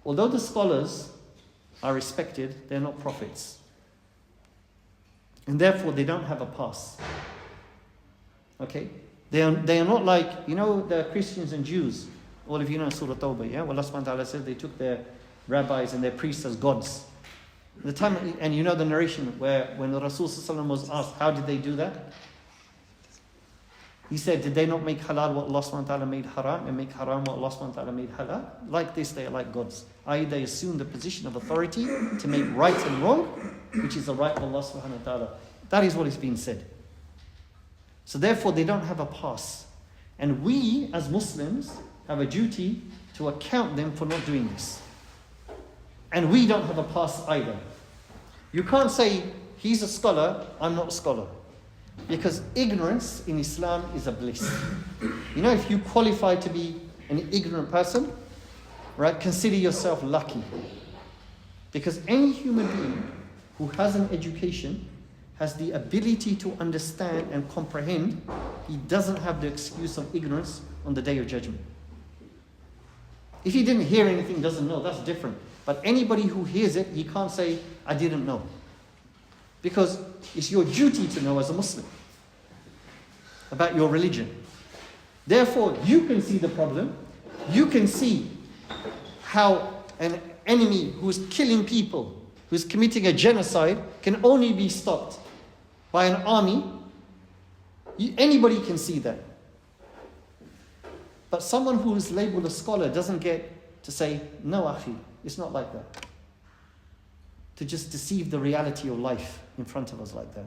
Although the scholars are respected, they're not prophets. And therefore they don't have a pass. Okay? They are not like, the Christians and Jews. All of you know Surah Tawbah, yeah? Allah subhanahu wa ta'ala said they took their rabbis and their priests as gods. The time, and you know the narration where when the Rasul was asked, how did they do that? He said, did they not make halal what Allah subhanahu wa ta'ala made haram and make haram what Allah subhanahu wa ta'ala made halal? Like this, they are like gods. I.e., they assume the position of authority to make right and wrong, which is the right of Allah subhanahu wa ta'ala. That is what is being said. So therefore, they don't have a pass. And we, as Muslims, have a duty to account them for not doing this. And we don't have a pass either. You can't say, he's a scholar, I'm not a scholar. Because ignorance in Islam is a bliss. If you qualify to be an ignorant person, right, consider yourself lucky. Because any human being who has an education has the ability to understand and comprehend. He doesn't have the excuse of ignorance on the Day of Judgment. If he didn't hear anything, doesn't know, that's different. But anybody who hears it, he can't say, I didn't know. Because it's your duty to know as a Muslim about your religion. Therefore, you can see the problem. You can see how an enemy who's killing people, who's committing a genocide, can only be stopped by an army. Anybody can see that. But someone who is labeled a scholar doesn't get to say, no, akhi, it's not like that. To just deceive the reality of life in front of us like that.